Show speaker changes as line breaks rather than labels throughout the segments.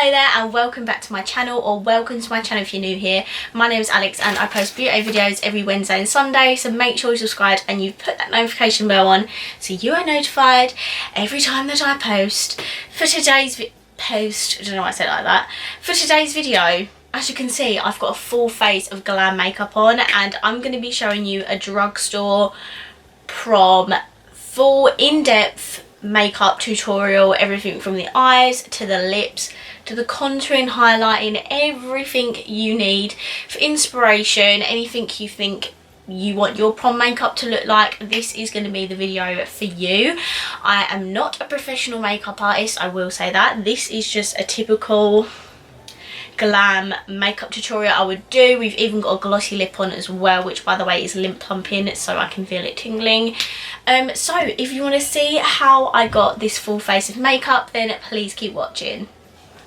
Hello there and welcome back to my channel, or welcome to my channel if you're new here. My name is Alex and I post beauty videos every Wednesday and Sunday, so make sure you're subscribed and you've put that notification bell on so you are notified every time that I post. For today's I don't know why I said it like that. For today's video, as you can see, I've got a full face of glam makeup on and I'm going to be showing you a Drugstore Prom full in-depth makeup tutorial, everything from the eyes to the lips to the contouring, highlighting, everything you need for inspiration, anything you think you want your prom makeup to look like. This is going to be the video for you. I am not a professional makeup artist, I will say that. This is just a typical glam makeup tutorial I would do. We've even got a glossy lip on as well, which by the way is lip plumping, so I can feel it tingling. So if you want to see how I got this full face of makeup, then please keep watching.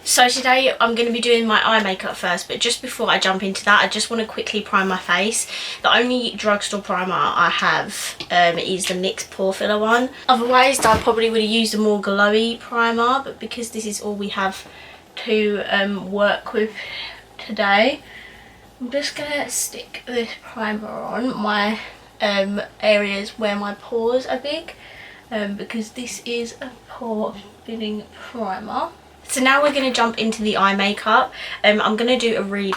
So today I'm going to be doing my eye makeup first, but just before I jump into that, I just want to quickly prime my face. The only Drugstore primer I have is the NYX Pore Filler one. Otherwise I probably would have used a more glowy primer, but because this is all we have to work with today, I'm just gonna stick this primer on my areas where my pores are big, because this is a pore filling primer. So now we're going to jump into the eye makeup. I'm going to do a really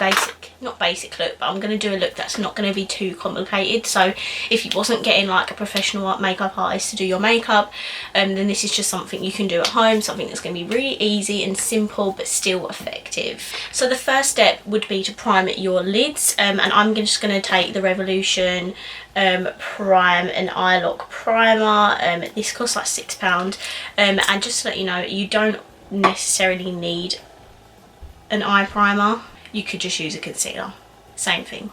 not basic look, but I'm going to do a look that's not going to be too complicated. So if you wasn't getting like a professional makeup artist to do your makeup, then this is just something you can do at home, something that's going to be really easy and simple but still effective. So the first step would be to prime your lids, and I'm just going to take the Revolution Prime and Eye Lock primer. This costs like £6, and just to let you know, you don't necessarily need an eye primer, you could just use a concealer, same thing.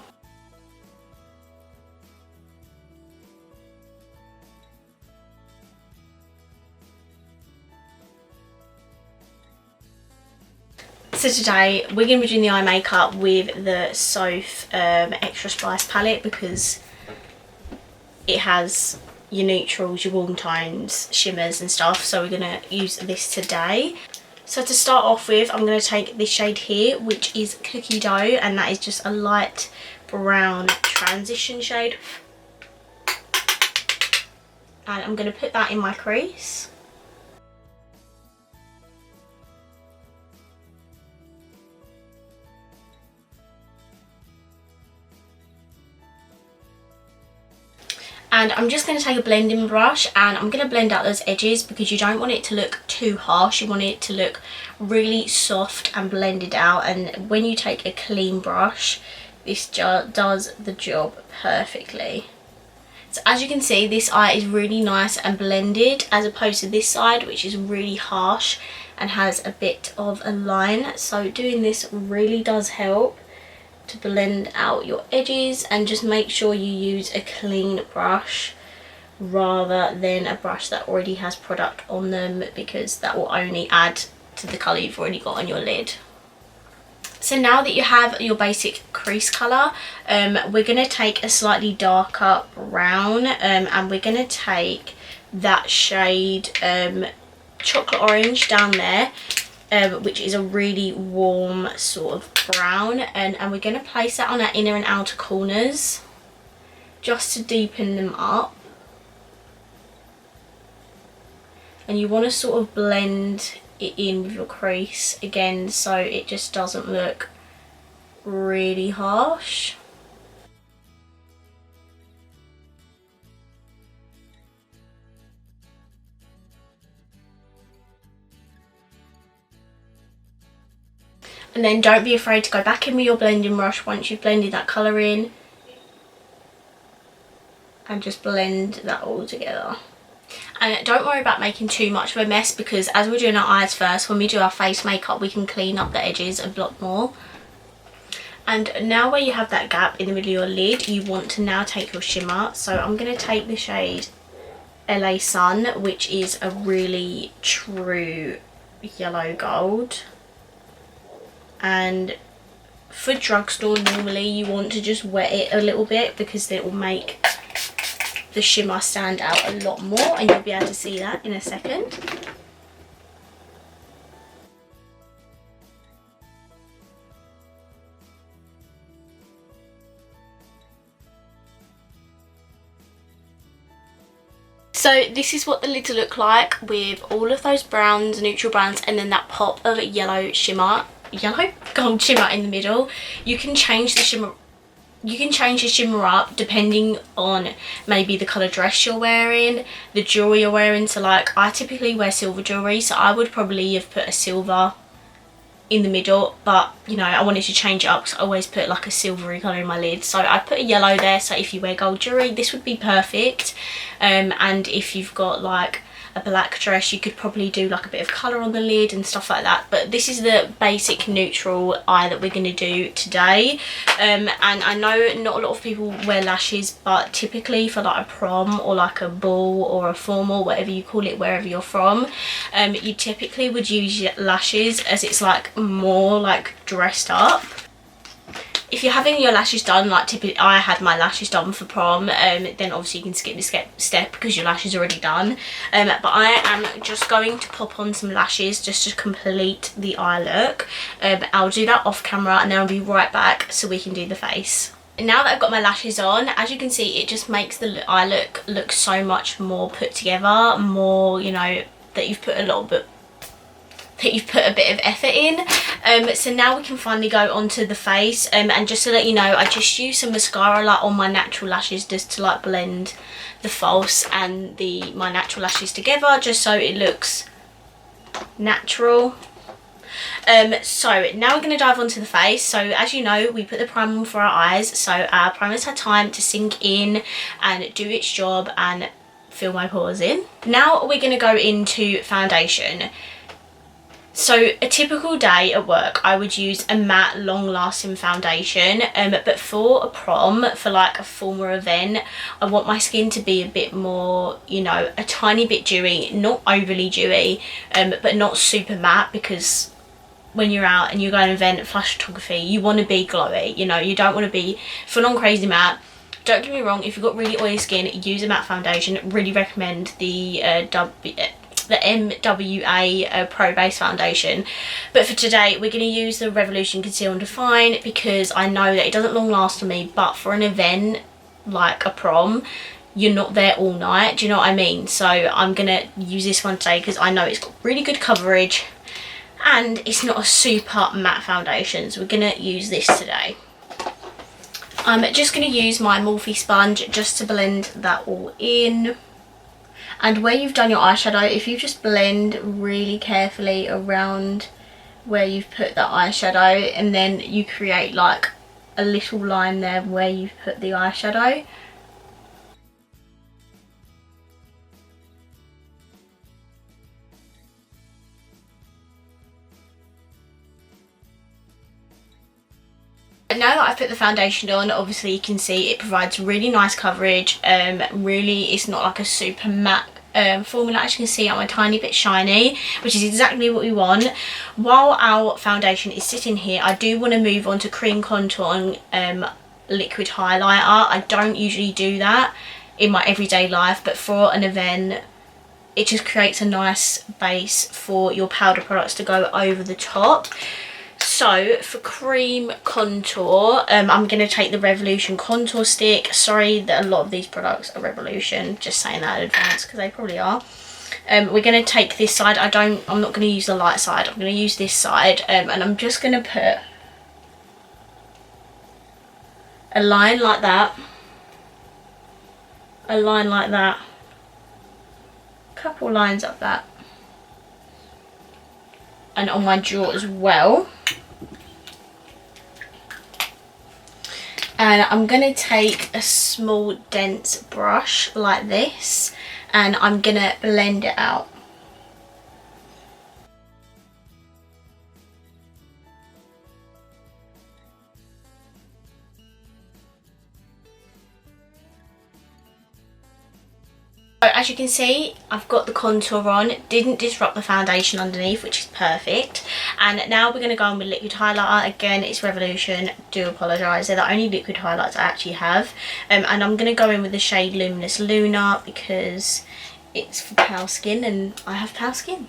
So today we're going to be doing the eye makeup with the Soph Extra Spice palette, because it has your neutrals, your warm tones, shimmers and stuff, so we're going to use this today. So to start off with, I'm going to take this shade here, which is Cookie Dough, and that is just a light brown transition shade, and I'm going to put that in my crease. And I'm just going to take a blending brush and I'm going to blend out those edges, because you don't want it to look too harsh. You want it to look really soft and blended out. And when you take a clean brush, this does the job perfectly. So as you can see, this eye is really nice and blended, as opposed to this side, which is really harsh and has a bit of a line. So doing this really does help to blend out your edges, and just make sure you use a clean brush rather than a brush that already has product on them, because that will only add to the colour you've already got on your lid. So now that you have your basic crease colour, we're going to take a slightly darker brown, and we're going to take that shade Chocolate Orange down there, which is a really warm sort of brown, and we're going to place that on our inner and outer corners just to deepen them up. And you want to sort of blend it in with your crease again, so it just doesn't look really harsh. And then don't be afraid to go back in with your blending brush once you've blended that colour in, and just blend that all together. And don't worry about making too much of a mess, because as we're doing our eyes first, when we do our face makeup we can clean up the edges a lot more. And now where you have that gap in the middle of your lid, you want to now take your shimmer. So I'm going to take the shade LA Sun, which is a really true yellow gold. And for Drugstore, normally you want to just wet it a little bit, because it will make the shimmer stand out a lot more, and you'll be able to see that in a second. So this is what the lids look like with all of those browns, neutral browns, and then that pop of yellow gold shimmer in the middle. You can change the shimmer. You can change the shimmer up depending on maybe the colour dress you're wearing, the jewellery you're wearing. So like, I typically wear silver jewellery, so I would probably have put a silver in the middle, but you know, I wanted to change it up because I always put like a silvery colour in my lid, so I put a yellow there. So if you wear gold jewellery, this would be perfect. And if you've got like a black dress, you could probably do like a bit of colour on the lid and stuff like that. But this is the basic neutral eye that we're going to do today. And I know not a lot of people wear lashes, but typically for like a prom or like a ball or a formal, whatever you call it, wherever you're from, you typically would use lashes, as it's like more like dressed up. If you're having your lashes done, like typically I had my lashes done for prom, then obviously you can skip this step because your lash is already done. But I am just going to pop on some lashes just to complete the eye look. I'll do that off camera and then I'll be right back so we can do the face. Now that I've got my lashes on, as you can see, it just makes the eye look so much more put together, more, you know, that you've put a bit of effort in. So now we can finally go onto the face, and just to let you know, I just use some mascara like on my natural lashes just to like blend the false and my natural lashes together, just so it looks natural. So now we're going to dive onto the face. So as you know, we put the primer on for our eyes, so our primer's had time to sink in and do its job and fill my pores in. Now we're going to go into foundation. So a typical day at work, I would use a matte long-lasting foundation, but for a prom, for like a formal event, I want my skin to be a bit more, you know, a tiny bit dewy, not overly dewy, but not super matte, because when you're out and you're going to an event, flash photography, you want to be glowy, you know, you don't want to be full on crazy matte. Don't get me wrong, if you've got really oily skin, use a matte foundation. Really recommend the MWA Pro Base Foundation. But for today, we're going to use the Revolution Conceal and Define, because I know that it doesn't long last on me, but for an event like a prom, you're not there all night, do you know what I mean? So I'm going to use this one today because I know it's got really good coverage and it's not a super matte foundation, so we're going to use this today. I'm just going to use my Morphe sponge just to blend that all in. And where you've done your eyeshadow, if you just blend really carefully around where you've put that eyeshadow, and then you create like a little line there where you've put the eyeshadow. Now that I've put the foundation on, obviously you can see it provides really nice coverage. Really, it's not like a super matte formula. As you can see, I'm a tiny bit shiny, which is exactly what we want. While our foundation is sitting here, I do want to move on to cream contour and liquid highlighter. I don't usually do that in my everyday life, but for an event, it just creates a nice base for your powder products to go over the top. So for cream contour, I'm going to take the Revolution contour stick. Sorry that a lot of these products are Revolution, just saying that in advance because they probably are. We're going to take this side. I'm not going to use the light side, I'm going to use this side, and I'm just going to put a line like that, a line like that, a couple lines up that, and on my jaw as well. And I'm going to take a small dense brush like this, and I'm going to blend it out. So as you can see, I've got the contour on, didn't disrupt the foundation underneath, which is perfect. And now we're going to go on with liquid highlighter. Again, it's Revolution, do apologise, they're the only liquid highlights I actually have. And I'm going to go in with the shade Luminous Luna because it's for pale skin and I have pale skin.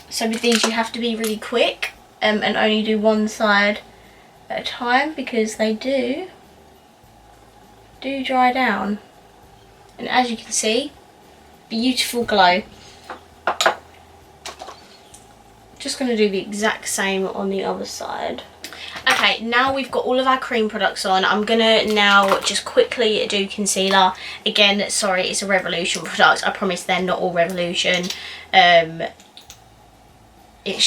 So with these you have to be really quick and only do one side at a time because they do dry down. And as you can see, beautiful glow. Just going to do the exact same on the other side. Okay, now we've got all of our cream products on. I'm going to now just quickly do concealer. Again, sorry, it's a Revolution product. I promise they're not all Revolution. It's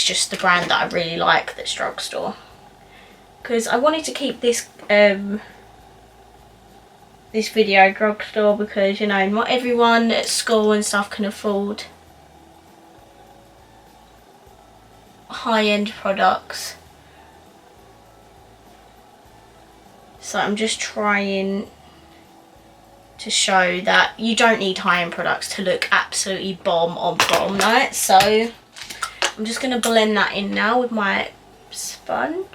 just the brand that I really like, that's Drugstore. Because I wanted to keep this this video Drugstore because, you know, not everyone at school and stuff can afford high-end products. So I'm just trying to show that you don't need high-end products to look absolutely bomb on prom night. So I'm just going to blend that in now with my sponge.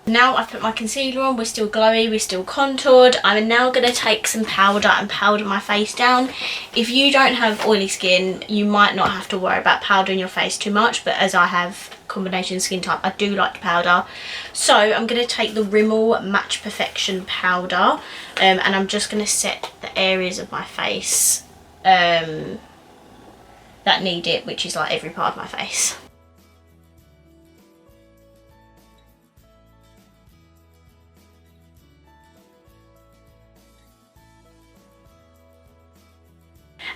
Now I've put my concealer on, we're still glowy, we're still contoured. I'm now going to take some powder and powder my face down. If you don't have oily skin, you might not have to worry about powdering your face too much, but as I have combination skin type, I do like powder. So I'm going to take the Rimmel Match Perfection powder, and I'm just going to set the areas of my face that need it, which is like every part of my face.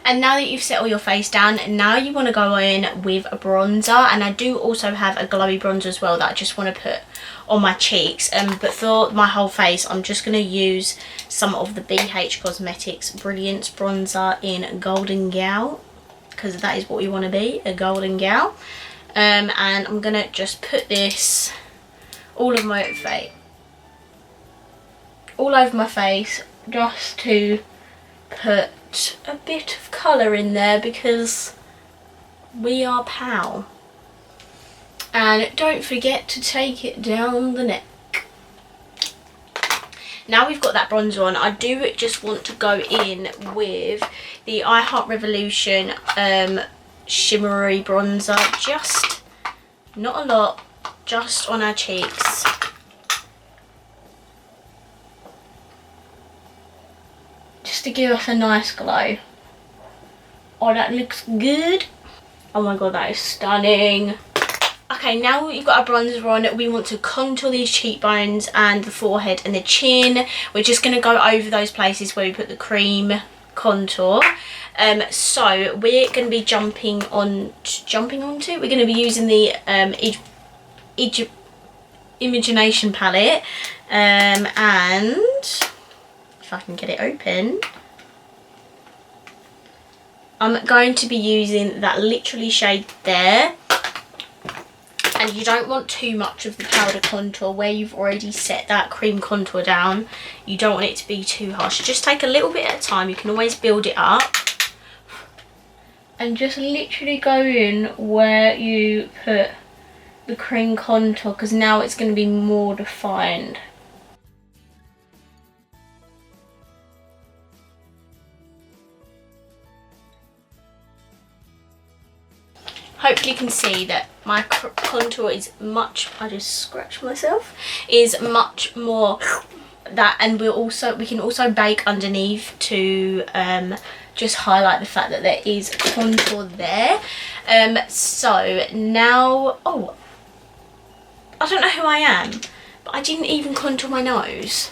And now that you've set all your face down, now you want to go in with a bronzer. And I do also have a glowy bronzer as well that I just want to put on my cheeks. But for my whole face, I'm just going to use some of the BH Cosmetics Brilliance Bronzer in Golden Gal, because that is what we want to be, a golden gal. And I'm going to just put this all over my face, just to put a bit of colour in there because we are pal. And don't forget to take it down the neck. Now we've got that bronzer on, I do just want to go in with the I Heart Revolution shimmery bronzer, just not a lot, just on our cheeks. Just to give us a nice glow. Oh, that looks good. Oh my god, that is stunning. Okay, now you've got our bronzer on, we want to contour these cheekbones and the forehead and the chin. We're just going to go over those places where we put the cream contour. So we're going to be jumping onto, we're going to be using the Imagination palette, and if I can get it open, I'm going to be using that literally shade there. And you don't want too much of the powder contour where you've already set that cream contour down. You don't want it to be too harsh. Just take a little bit at a time. You can always build it up. And just literally go in where you put the cream contour, because now it's going to be more defined. Hopefully you can see that my contour is much, I just scratched myself, is much more that, and we can also bake underneath to just highlight the fact that there is contour there. So now, oh, I don't know who I am, but I didn't even contour my nose.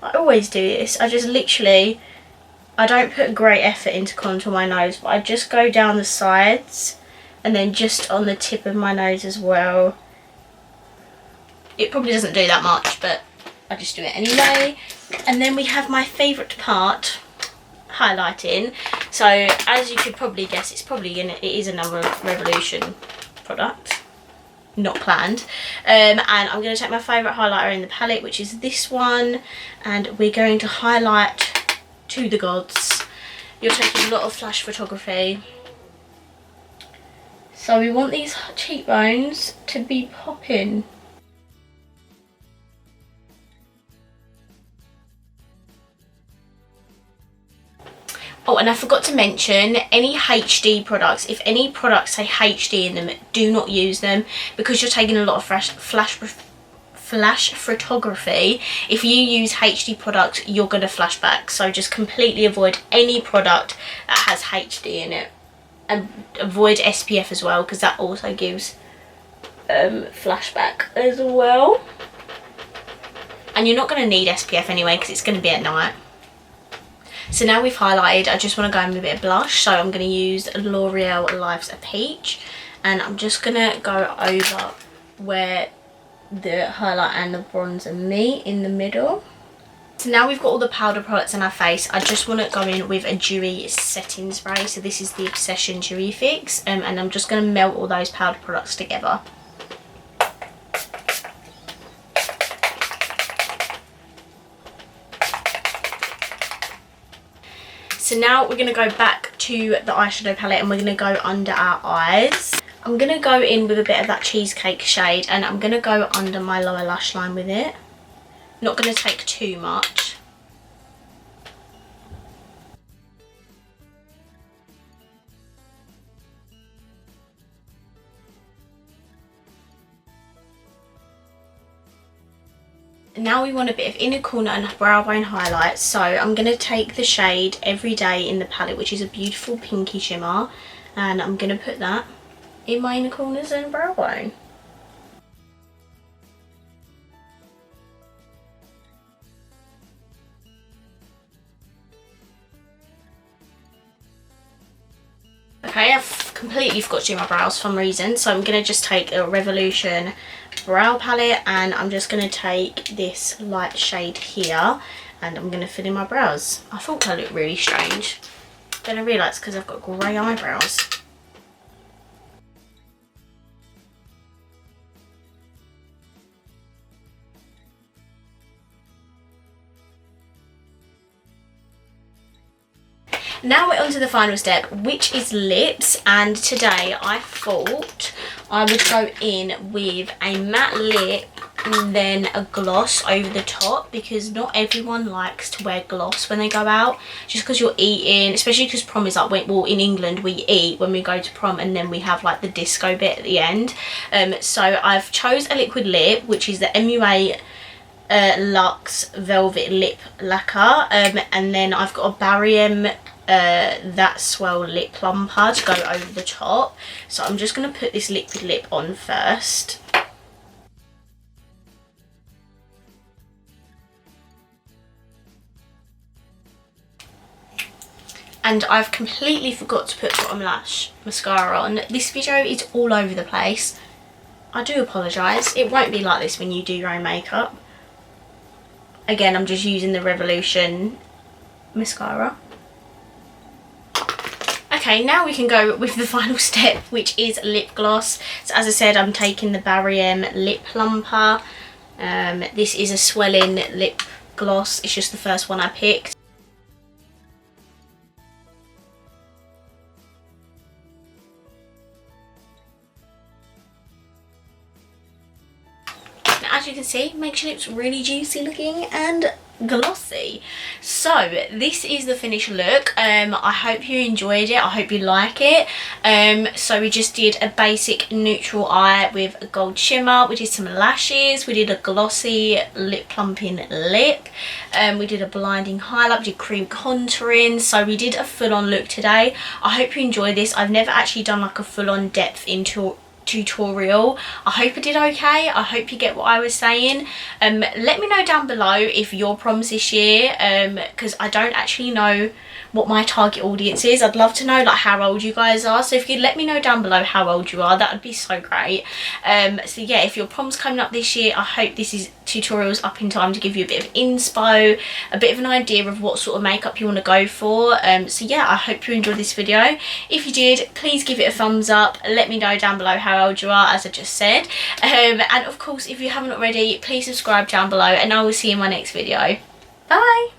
I always do this. I just literally, I don't put great effort into contour my nose, but I just go down the sides and then just on the tip of my nose as well. It probably doesn't do that much, but I just do it anyway. And then we have my favourite part, highlighting. So as you could probably guess, it is another Revolution product, not planned. And I'm going to take my favourite highlighter in the palette, which is this one, and we're going to highlight to the gods. You're taking a lot of flash photography, so we want these cheekbones to be popping. Oh, and I forgot to mention, any HD products, if any products say HD in them, do not use them, because you're taking a lot of flash flash photography. If you use HD products, you're going to flash back. So just completely avoid any product that has HD in it. And avoid SPF as well, because that also gives flashback as well. And you're not going to need SPF anyway, because it's going to be at night. So now we've highlighted, I just want to go in with a bit of blush. So I'm going to use L'Oreal Life's a Peach. And I'm just going to go over where the highlight and the bronzer meet in the middle. So now we've got all the powder products on our face, I just want to go in with a dewy setting spray. So this is the Obsession Dewy Fix, and I'm just going to melt all those powder products together. So now we're going to go back to the eyeshadow palette and we're going to go under our eyes. I'm going to go in with a bit of that cheesecake shade and I'm going to go under my lower lash line with it. Not going to take too much. Now we want a bit of inner corner and brow bone highlight, so I'm going to take the shade Everyday in the palette, which is a beautiful pinky shimmer, and I'm going to put that in my inner corners and brow bone. Okay, I've completely forgot to do my brows for some reason, so I'm going to just take a Revolution brow palette and I'm just going to take this light shade here and I'm going to fill in my brows. I thought I looked really strange, then I realised because I've got grey eyebrows. Now we're on to the final step, which is lips, and today I thought I would go in with a matte lip and then a gloss over the top, because not everyone likes to wear gloss when they go out, just because you're eating, especially because prom is like, well, in England we eat when we go to prom and then we have like the disco bit at the end. So I've chose a liquid lip, which is the MUA Luxe Velvet Lip Lacquer, and then I've got a Barium that Swell lip plumper to go over the top. So I'm just going to put this liquid lip on first. And I've completely forgot to put bottom lash mascara on. This video is all over the place. I do apologise. It won't be like this when you do your own makeup. Again, I'm just using the Revolution mascara. Okay, now we can go with the final step, which is lip gloss. So as I said, I'm taking the Barium Lip Plumper. This is a swelling lip gloss. It's just the first one I picked. Now, as you can see, makes your lips really juicy looking and glossy. So this is the finished look. I hope you enjoyed it. I hope you like it. So we just did a basic neutral eye with a gold shimmer. We did some lashes. We did a glossy lip plumping lip. We did a blinding highlight. We did cream contouring. So we did a full-on look today. I hope you enjoyed this. I've never actually done like a full-on depth into tutorial. I hope I did okay. I hope you get what I was saying. Let me know down below if your proms this year, because I don't actually know what my target audience is. I'd love to know like how old you guys are, so if you'd let me know down below how old you are, that would be so great. So yeah, if your prom's coming up this year, I hope this is tutorials up in time to give you a bit of inspo, a bit of an idea of what sort of makeup you want to go for. So yeah, I hope you enjoyed this video. If you did, please give it a thumbs up. Let me know down below how old you are, as I just said. And of course, if you haven't already, please subscribe down below and I will see you in my next video. Bye!